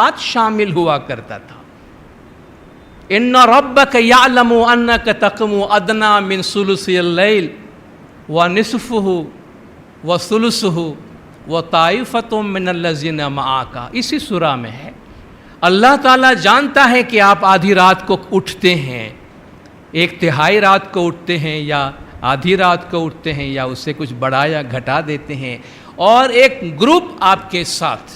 ساتھ شامل ہوا کرتا تھا۔ ان ربک یعلم انک تقوم ادنی من ثلثی اللیل ونصفہ وثلثہ وطائفۃ من الذین معک، اسی سورہ میں ہے۔ اللہ تعالیٰ جانتا ہے کہ آپ آدھی رات کو اٹھتے ہیں، ایک تہائی رات کو اٹھتے ہیں یا آدھی رات کو اٹھتے ہیں یا اس سے کچھ بڑھا یا گھٹا دیتے ہیں، اور ایک گروپ آپ کے ساتھ،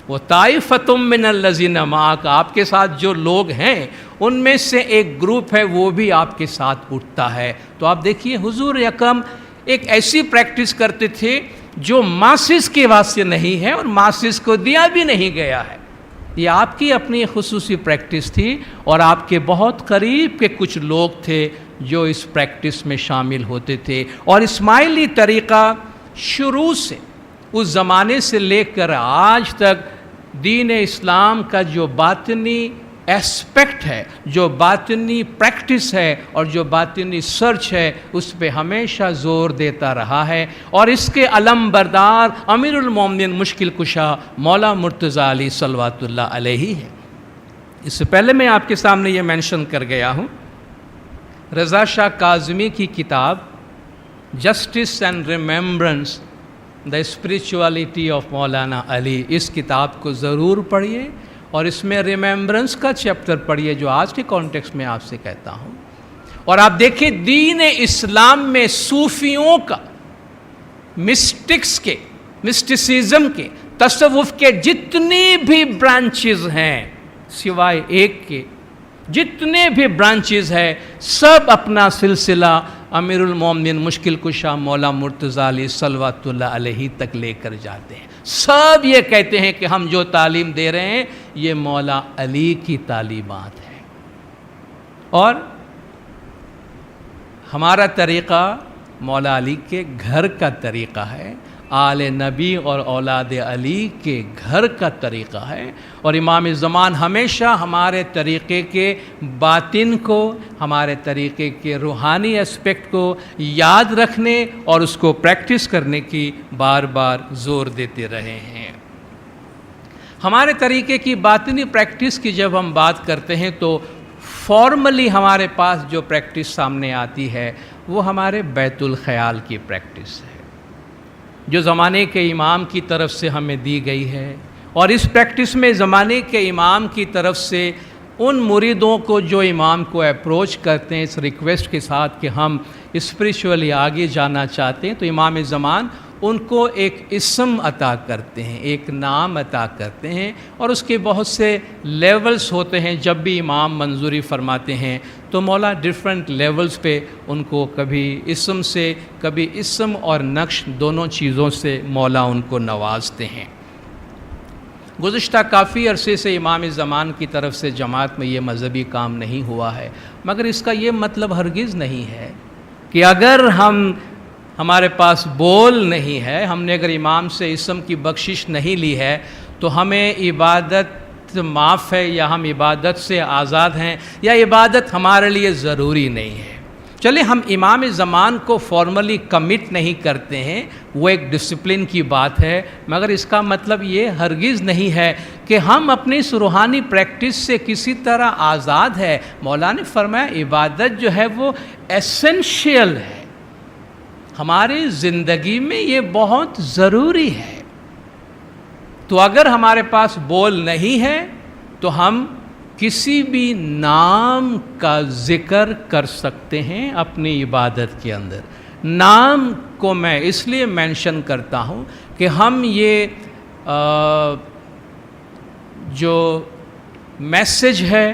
وہ طائفۃ من الذین معک، آپ کے ساتھ جو لوگ ہیں ان میں سے ایک گروپ ہے وہ بھی آپ کے ساتھ اٹھتا ہے۔ تو آپ دیکھیے حضور اکرم ایک ایسی پریکٹس کرتے تھے جو ماسز کے واسطے نہیں ہے اور ماسز کو دیا بھی نہیں گیا ہے، یہ آپ کی اپنی خصوصی پریکٹس تھی، اور آپ کے بہت قریب کے کچھ لوگ تھے جو اس پریکٹس میں شامل ہوتے تھے۔ اور اسماعیلی طریقہ شروع سے، اس زمانے سے لے کر آج تک، دین اسلام کا جو باطنی ایسپیکٹ ہے، جو باطنی پریکٹس ہے اور جو باطنی سرچ ہے، اس پہ ہمیشہ زور دیتا رہا ہے، اور اس کے علم بردار امیر المومنین مشکل کشا مولا مرتضیٰ علی صلوات اللہ علیہ ہے۔ اس سے پہلے میں آپ کے سامنے یہ مینشن کر گیا ہوں، رضا شاہ کاظمی کی کتاب justice and remembrance the spirituality of مولانا علی، اس کتاب کو ضرور پڑھیے، اور اس میں ریممبرنس کا چیپٹر پڑھیے جو آج کے کانٹیکسٹ میں آپ سے کہتا ہوں۔ اور آپ دیکھیں دین اسلام میں صوفیوں کا، مسٹکس کے، مسٹسزم کے، تصوف کے جتنی بھی برانچز ہیں، سوائے ایک کے جتنے بھی برانچز ہیں، سب اپنا سلسلہ امیر المومنین مشکل کشا مولا مرتضیٰ علی صلوات اللہ علیہ تک لے کر جاتے ہیں۔ سب یہ کہتے ہیں کہ ہم جو تعلیم دے رہے ہیں یہ مولا علی کی تعلیمات ہیں، اور ہمارا طریقہ مولا علی کے گھر کا طریقہ ہے، آل نبی اور اولاد علی کے گھر کا طریقہ ہے، اور امام زمان ہمیشہ ہمارے طریقے کے باطن کو، ہمارے طریقے کے روحانی اسپیکٹ کو یاد رکھنے اور اس کو پریکٹس کرنے کی بار بار زور دیتے رہے ہیں۔ ہمارے طریقے کی باطنی پریکٹس کی جب ہم بات کرتے ہیں تو فارملی ہمارے پاس جو پریکٹس سامنے آتی ہے وہ ہمارے بیت الخیال کی پریکٹس ہے، جو زمانے کے امام کی طرف سے ہمیں دی گئی ہے، اور اس پریکٹس میں زمانے کے امام کی طرف سے ان مریدوں کو جو امام کو اپروچ کرتے ہیں اس ریکویسٹ کے ساتھ کہ ہم اسپریچولی آگے جانا چاہتے ہیں، تو امام زمان ان کو ایک اسم عطا کرتے ہیں، ایک نام عطا کرتے ہیں، اور اس کے بہت سے لیولز ہوتے ہیں۔ جب بھی امام منظوری فرماتے ہیں تو مولا ڈیفرنٹ لیولز پہ ان کو کبھی اسم سے، کبھی اسم اور نقش دونوں چیزوں سے مولا ان کو نوازتے ہیں۔ گزشتہ کافی عرصے سے امام زمان کی طرف سے جماعت میں یہ مذہبی کام نہیں ہوا ہے، مگر اس کا یہ مطلب ہرگز نہیں ہے کہ اگر ہمارے پاس بول نہیں ہے، ہم نے اگر امام سے اسم کی بخشش نہیں لی ہے تو ہمیں عبادت معاف ہے، یا ہم عبادت سے آزاد ہیں، یا عبادت ہمارے لیے ضروری نہیں ہے۔ چلے ہم امام زمان کو فارملی کمٹ نہیں کرتے ہیں، وہ ایک ڈسپلن کی بات ہے، مگر اس کا مطلب یہ ہرگز نہیں ہے کہ ہم اپنی اس روحانی پریکٹس سے کسی طرح آزاد ہے۔ مولا نے فرمایا عبادت جو ہے وہ ایسنشیل ہے، ہماری زندگی میں یہ بہت ضروری ہے۔ تو اگر ہمارے پاس بول نہیں ہے تو ہم کسی بھی نام کا ذکر کر سکتے ہیں اپنی عبادت کے اندر۔ نام کو میں اس لیے مینشن کرتا ہوں کہ ہم یہ جو میسج ہے،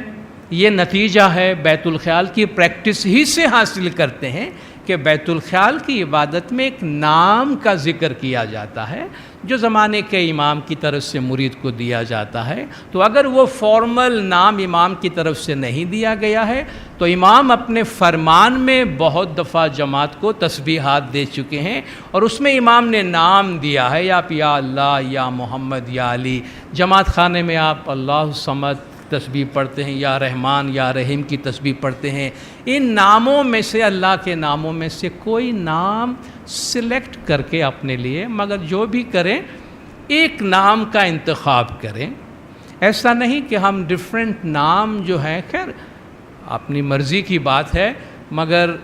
یہ نتیجہ ہے بیت الخیال کی پریکٹس ہی سے حاصل کرتے ہیں کہ بیت الخیال کی عبادت میں ایک نام کا ذکر کیا جاتا ہے جو زمانے کے امام کی طرف سے مرید کو دیا جاتا ہے۔ تو اگر وہ فارمل نام امام کی طرف سے نہیں دیا گیا ہے تو امام اپنے فرمان میں بہت دفعہ جماعت کو تسبیحات دے چکے ہیں، اور اس میں امام نے نام دیا ہے، آپ یا اللہ، یا محمد، یا علی۔ جماعت خانے میں آپ اللہ صمد تسبیح پڑھتے ہیں، یا رحمان، یا رحیم کی تسبیح پڑھتے ہیں۔ ان ناموں میں سے، اللہ کے ناموں میں سے کوئی نام سلیکٹ کر کے اپنے لیے، مگر جو بھی کریں ایک نام کا انتخاب کریں۔ ایسا نہیں کہ ہم ڈفرینٹ نام جو ہیں، خیر اپنی مرضی کی بات ہے، مگر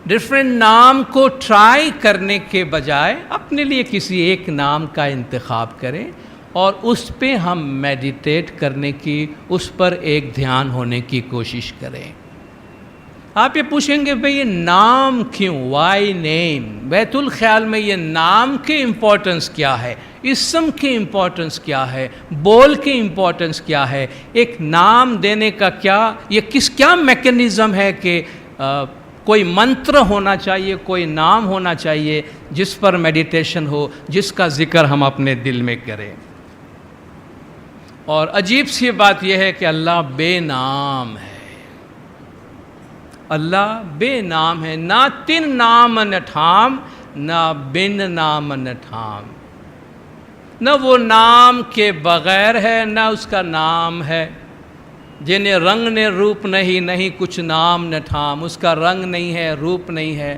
ڈفرینٹ نام کو ٹرائی کرنے کے بجائے اپنے لیے کسی ایک نام کا انتخاب کریں اور اس پہ ہم میڈیٹیٹ کرنے کی، اس پر ایک دھیان ہونے کی کوشش کریں۔ آپ یہ پوچھیں گے بھئی یہ نام کیوں، وائی نیم؟ بیت الخیال میں یہ نام کی امپورٹنس کیا ہے، اسم کی امپورٹنس کیا ہے، بول کی امپورٹنس کیا ہے، ایک نام دینے کا کیا میکنزم ہے کہ کوئی منتر ہونا چاہیے، کوئی نام ہونا چاہیے جس پر میڈیٹیشن ہو، جس کا ذکر ہم اپنے دل میں کریں۔ اور عجیب سی بات یہ ہے کہ اللہ بے نام ہے، اللہ بے نام ہے، نہ تن نام نہ ٹھام، نہ بن نام نہ ٹھام، نہ وہ نام کے بغیر ہے نہ اس کا نام ہے، جنہیں رنگ نے روپ نہیں کچھ نام نہ ٹھام، اس کا رنگ نہیں ہے، روپ نہیں ہے،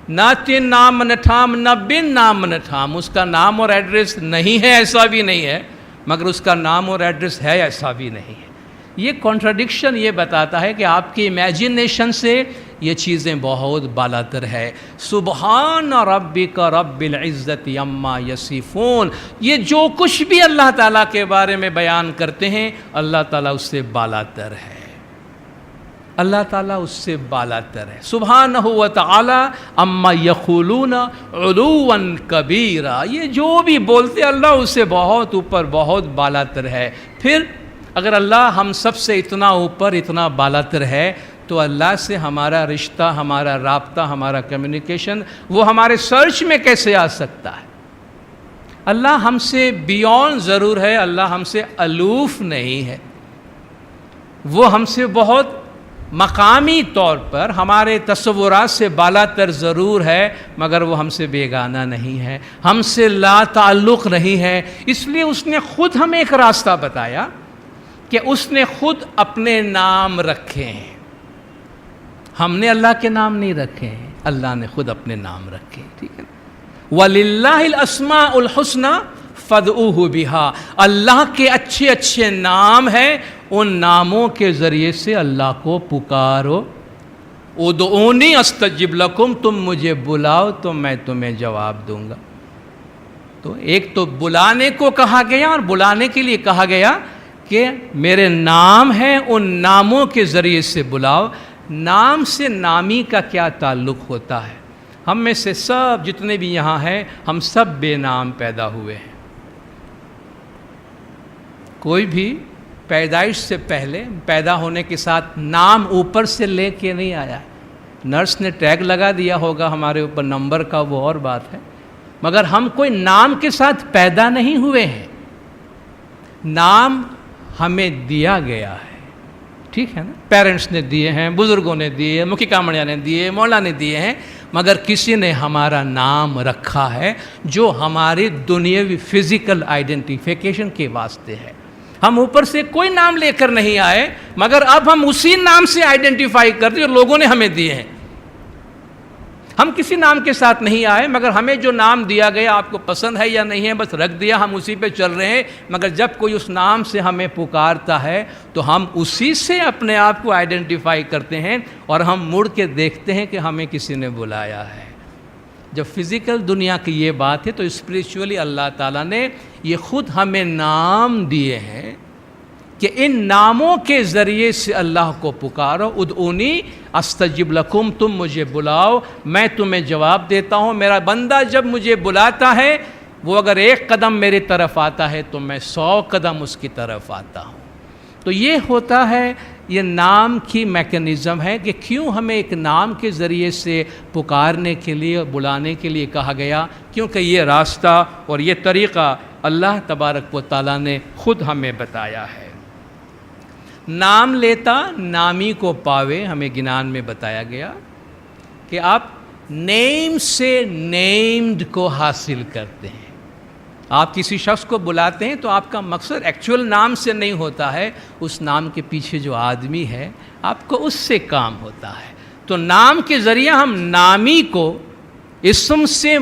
نہ تن نام نہ ٹھام، نہ بن نام نہ ٹھام، اس کا نام اور ایڈریس نہیں ہے، ایسا بھی نہیں ہے، مگر اس کا نام اور ایڈریس ہے، ایسا بھی نہیں ہے۔ یہ کانٹراڈکشن یہ بتاتا ہے کہ آپ کی امیجنیشن سے یہ چیزیں بہت بالاتر ہے۔ سبحان ربک رب العزت عما یصفون، یہ جو کچھ بھی اللہ تعالیٰ کے بارے میں بیان کرتے ہیں اللہ تعالیٰ اس سے بالاتر ہے، اللہ تعالیٰ اس سے بالاتر ہے۔ سبحانہ و تعالی عما یقولون علوا کبیرا، یہ جو بھی بولتے اللہ اس سے بہت اوپر، بہت بالاتر ہے۔ پھر اگر اللہ ہم سب سے اتنا اوپر، اتنا بالاتر ہے تو اللہ سے ہمارا رشتہ، ہمارا رابطہ، ہمارا کمیونیکیشن وہ ہمارے سرچ میں کیسے آ سکتا ہے؟ اللہ ہم سے بیونڈ ضرور ہے، اللہ ہم سے الوف نہیں ہے، وہ ہم سے بہت مقامی طور پر ہمارے تصورات سے بالاتر ضرور ہے، مگر وہ ہم سے بیگانہ نہیں ہے، ہم سے لا تعلق نہیں ہے۔ اس لیے اس نے خود ہمیں ایک راستہ بتایا کہ اس نے خود اپنے نام رکھے ہیں، ہم نے اللہ کے نام نہیں رکھے ہیں، اللہ نے خود اپنے نام رکھے ہیں، ٹھیک ہے۔ وَلِلَّهِ الْأَسْمَاءُ الْحُسْنَى فَادْعُوهُ بِهَا، اللہ کے اچھے اچھے نام ہیں، ان ناموں کے ذریعے سے اللہ کو پکارو۔ ادعونی استجب لکم، تم مجھے بلاؤ تو میں تمہیں جواب دوں گا۔ تو ایک تو بلانے کو کہا گیا، اور بلانے کے لیے کہا گیا کہ میرے نام ہیں، ان ناموں کے ذریعے سے بلاؤ۔ نام سے نامی کا کیا تعلق ہوتا ہے؟ ہم میں سے سب جتنے بھی یہاں ہیں، ہم سب بے نام پیدا ہوئے ہیں۔ کوئی بھی پیدائش سے پہلے، پیدا ہونے کے ساتھ نام اوپر سے لے کے نہیں آیا ہے۔ نرس نے ٹیگ لگا دیا ہوگا ہمارے اوپر نمبر کا، وہ اور بات ہے، مگر ہم کوئی نام کے ساتھ پیدا نہیں ہوئے ہیں، نام ہمیں دیا گیا ہے، ٹھیک ہے نا؟ پیرنٹس نے دیے ہیں، بزرگوں نے دیے ہیں، مکھی کامڑیا نے دیے، مولا نے دیے ہیں، مگر کسی نے ہمارا نام رکھا ہے جو ہماری دنیاوی فزیکل آئیڈینٹیفیکیشن کے واسطے ہے۔ ہم اوپر سے کوئی نام لے کر نہیں آئے، مگر اب ہم اسی نام سے آئیڈینٹیفائی کرتے ہیں جو لوگوں نے ہمیں دیے ہیں۔ ہم کسی نام کے ساتھ نہیں آئے، مگر ہمیں جو نام دیا گیا، آپ کو پسند ہے یا نہیں ہے، بس رکھ دیا، ہم اسی پہ چل رہے ہیں۔ مگر جب کوئی اس نام سے ہمیں پکارتا ہے تو ہم اسی سے اپنے آپ کو آئیڈینٹیفائی کرتے ہیں، اور ہم مڑ کے دیکھتے ہیں کہ ہمیں کسی نے بلایا ہے۔ جب فزیکل دنیا کی یہ بات ہے تو اسپریچولی اللہ تعالیٰ نے یہ خود ہمیں نام دیے ہیں کہ ان ناموں کے ذریعے سے اللہ کو پکارو۔ ادعونی استجب لکم، تم مجھے بلاؤ میں تمہیں جواب دیتا ہوں۔ میرا بندہ جب مجھے بلاتا ہے، وہ اگر 1 قدم میری طرف آتا ہے تو میں 100 قدم اس کی طرف آتا ہوں۔ تو یہ ہوتا ہے، یہ نام کی میکنزم ہے کہ کیوں ہمیں ایک نام کے ذریعے سے پکارنے کے لیے، بلانے کے لیے کہا گیا، کیونکہ یہ راستہ اور یہ طریقہ اللہ تبارک و تعالیٰ نے خود ہمیں بتایا ہے۔ نام لیتا نامی کو پاوے، ہمیں گنان میں بتایا گیا کہ آپ نیم سے نیمڈ کو حاصل کرتے ہیں۔ آپ کسی شخص کو بلاتے ہیں تو آپ کا مقصد ایکچول نام سے نہیں ہوتا ہے، اس نام کے پیچھے جو آدمی ہے آپ کو اس سے کام ہوتا ہے۔ تو نام کے ذریعے ہم نامی کو اسم سے